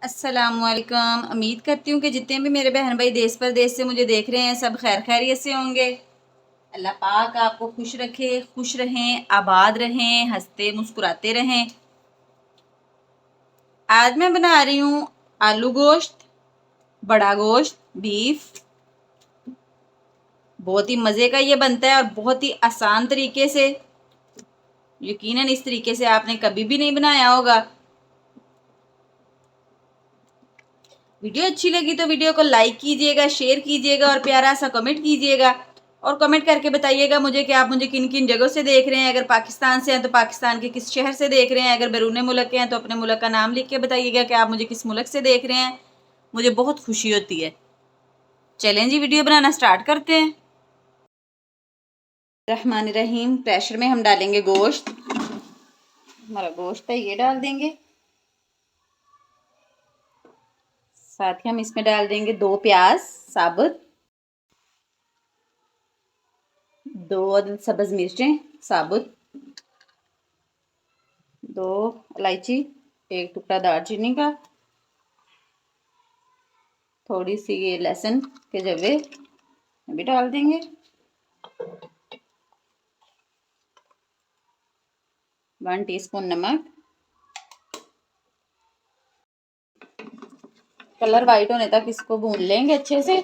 अस्सलामुअलैकुम। उम्मीद करती हूँ कि जितने भी मेरे बहन भाई देश परदेश से मुझे देख रहे हैं सब खैर खैरियत से होंगे। अल्लाह पाक आपको खुश रखे, खुश रहें, आबाद रहें, हंसते मुस्कुराते रहें। आज मैं बना रही हूँ आलू गोश्त, बड़ा गोश्त, बीफ। बहुत ही मज़े का ये बनता है और बहुत ही आसान तरीके से। यकीनन इस तरीके से आपने कभी भी नहीं बनाया होगा। वीडियो अच्छी लगी तो वीडियो को लाइक कीजिएगा, शेयर कीजिएगा और प्यारा सा कमेंट कीजिएगा। और कमेंट करके बताइएगा मुझे कि आप मुझे किन किन जगहों से देख रहे हैं। अगर पाकिस्तान से हैं तो पाकिस्तान के किस शहर से देख रहे हैं। अगर बैरून मुल्क के हैं तो अपने मुल्क का नाम लिख के बताइएगा कि आप मुझे किस मुल्क से देख रहे हैं। मुझे बहुत खुशी होती है। चलें जी, वीडियो बनाना स्टार्ट करते हैं। रहमान रहीम। प्रेशर में हम डालेंगे गोश्त। हमारा गोश्त है ये डाल देंगे। साथ ही हम इसमें डाल देंगे 2 प्याज साबुत, 2 सब्ज मिर्चें साबुत, 2 इलायची, 1 टुकड़ा दालचीनी का, थोड़ी सी ये लहसुन के जवे भी डाल देंगे, 1 टीस्पून नमक। कलर वाइट होने तक इसको भून लेंगे अच्छे से।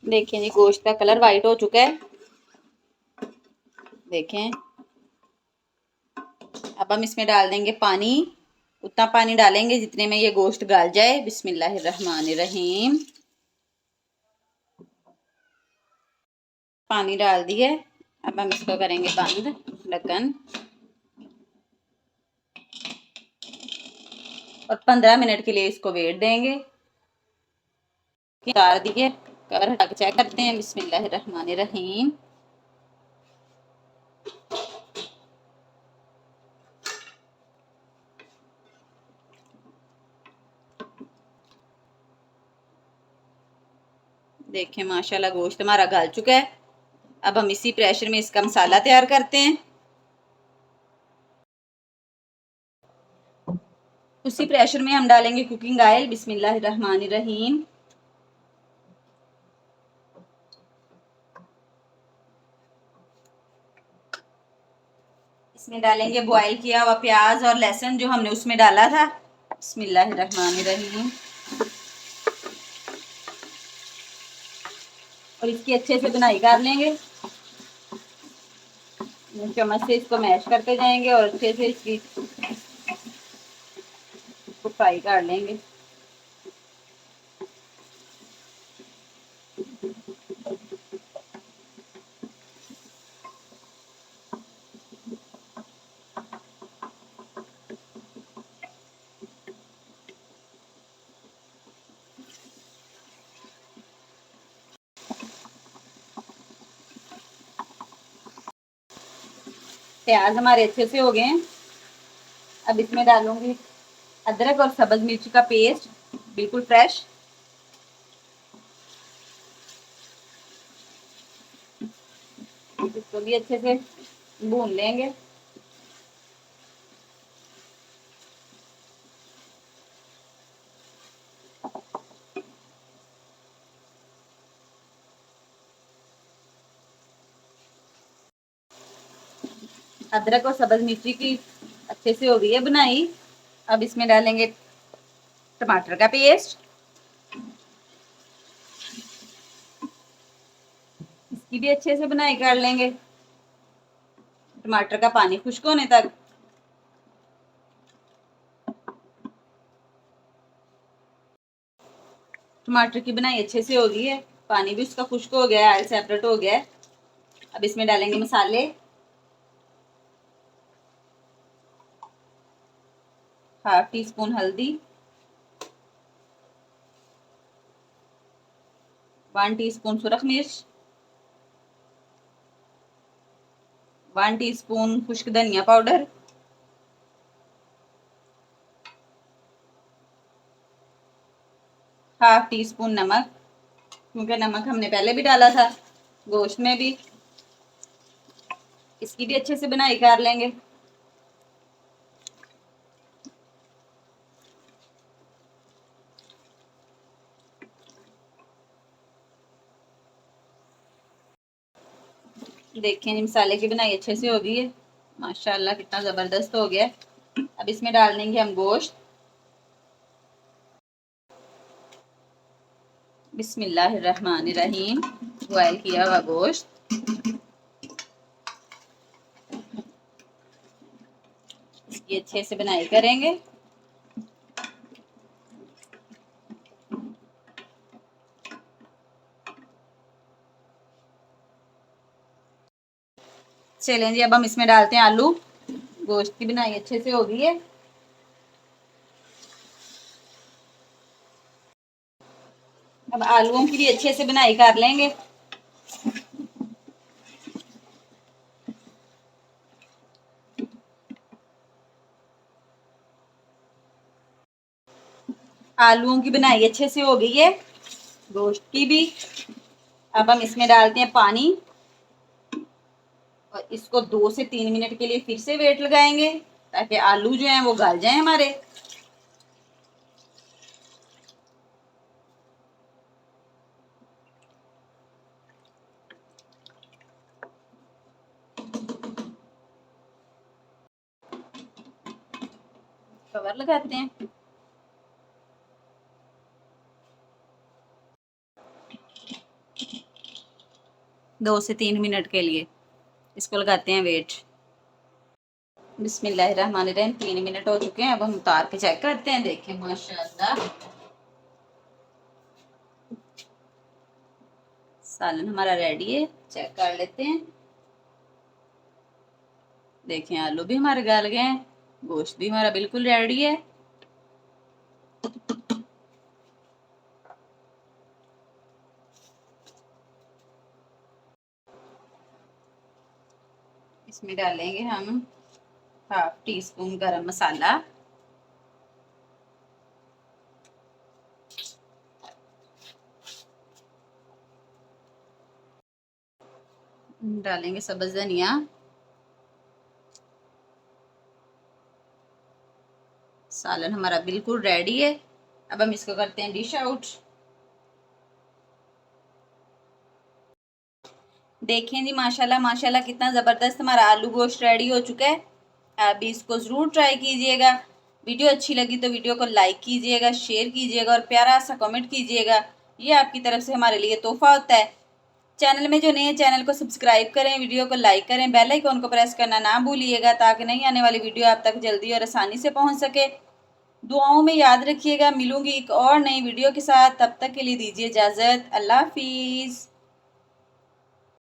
देखें जी, गोश्त का कलर वाइट हो चुका है। देखें, अब हम इसमें डाल देंगे पानी। उतना पानी डालेंगे जितने में ये गोश्त गल जाए। बिस्मिल्लाहिर्रहमानिर्रहीम। पानी डाल दिए। अब हम इसको करेंगे बंद ढक्कन और 15 मिनट के लिए इसको वेट देंगे। उतार दिए, कवर हटा के चेक करते हैं। बिस्मिल्लाहिर्रहमानिर्रहीम। देखें माशाल्लाह गोश्त हमारा गल चुका है। अब हम इसी प्रेशर में इसका मसाला तैयार करते हैं। उसी प्रेशर में हम डालेंगे कुकिंग ऑयल। बिस्मिल्लाहिर्रहमानिर्रहीम। इसमें डालेंगे बॉयल किया हुआ प्याज और लहसुन जो हमने उसमें डाला था। बिस्मिल्लाहिर्रहमानिर्रहीम। और इसकी अच्छे से बुनाई कर लेंगे। चम्मच से इसको मैश करते जाएंगे और अच्छे से इसको फ्राई कर लेंगे। प्याज हमारे अच्छे से हो गए हैं। अब इसमें डालूंगी अदरक और सब्ज मिर्च का पेस्ट, बिल्कुल फ्रेश। इसको भी अच्छे से भून लेंगे। अदरक और सब्ज मिर्ची की अच्छे से हो गई है बनाई। अब इसमें डालेंगे टमाटर का पेस्ट। इसकी भी अच्छे से बनाई कर लेंगे टमाटर का पानी खुश्क होने तक। टमाटर की बनाई अच्छे से हो गई है, पानी भी उसका खुश्क हो गया है, ऑयल सेपरेट हो गया है। अब इसमें डालेंगे मसाले। 1/2 टीस्पून हल्दी, 1 टीस्पून सुरख मिर्च, 1 टीस्पून खुश्क धनिया पाउडर, 1/2 टीस्पून नमक, क्योंकि नमक हमने पहले भी डाला था गोश्त में भी। इसकी भी अच्छे से बुनाई कर लेंगे। देखिए जी मसाले की बुनाई अच्छे से हो गई है, माशाल्लाह कितना ज़बरदस्त हो गया है। अब इसमें डाल देंगे हम गोश्त। बिस्मिल्लाहिर्रहमानिर्रहीम। बॉयल किया हुआ गोश्त इसकी अच्छे से बुनाई करेंगे। चलें जी, अब हम इसमें डालते हैं आलू। गोश्त की बुनाई अच्छे से हो गई है। अब आलूओं की भी अच्छे से बुनाई कर लेंगे। आलूओं की बुनाई अच्छे से हो गई है, गोश्त की भी। अब हम इसमें डालते हैं पानी और इसको 2 से 3 मिनट के लिए फिर से वेट लगाएंगे ताकि आलू जो हैं वो गल जाएं हमारे। कवर लगाते हैं। 2 से 3 मिनट के लिए इसको लगाते हैं वेट। बिस्मिल्लाहिर्रहमानिर्रहीम। 3 मिनट हो चुके हैं, अब हम उतार के चेक करते हैं। देखें माशाल्लाह सालन हमारा रेडी है, चेक कर लेते हैं। देखें आलू भी हमारे गल गए हैं, गोश्त भी हमारा बिल्कुल रेडी है। इसमें डालेंगे हम 1/2 टीस्पून गरम मसाला, डालेंगे सब्ज धनिया, सालन हमारा बिल्कुल रेडी है। अब हम इसको करते हैं डिश आउट। देखें जी माशाल्लाह माशाल्लाह कितना ज़बरदस्त हमारा आलू गोश्त रेडी हो चुका है। आप भी इसको ज़रूर ट्राई कीजिएगा। वीडियो अच्छी लगी तो वीडियो को लाइक कीजिएगा, शेयर कीजिएगा और प्यारा सा कमेंट कीजिएगा। ये आपकी तरफ से हमारे लिए तोहफा होता है। चैनल में जो नए हैं चैनल को सब्सक्राइब करें, वीडियो को लाइक करें, बेल आइकन को प्रेस करना ना भूलिएगा ताकि नई आने वाली वीडियो आप तक जल्दी और आसानी से पहुंच सके। दुआओं में याद रखिएगा। मिलूंगी एक और नई वीडियो के साथ, तब तक के लिए दीजिए इजाज़त। अल्लाह हाफिज़।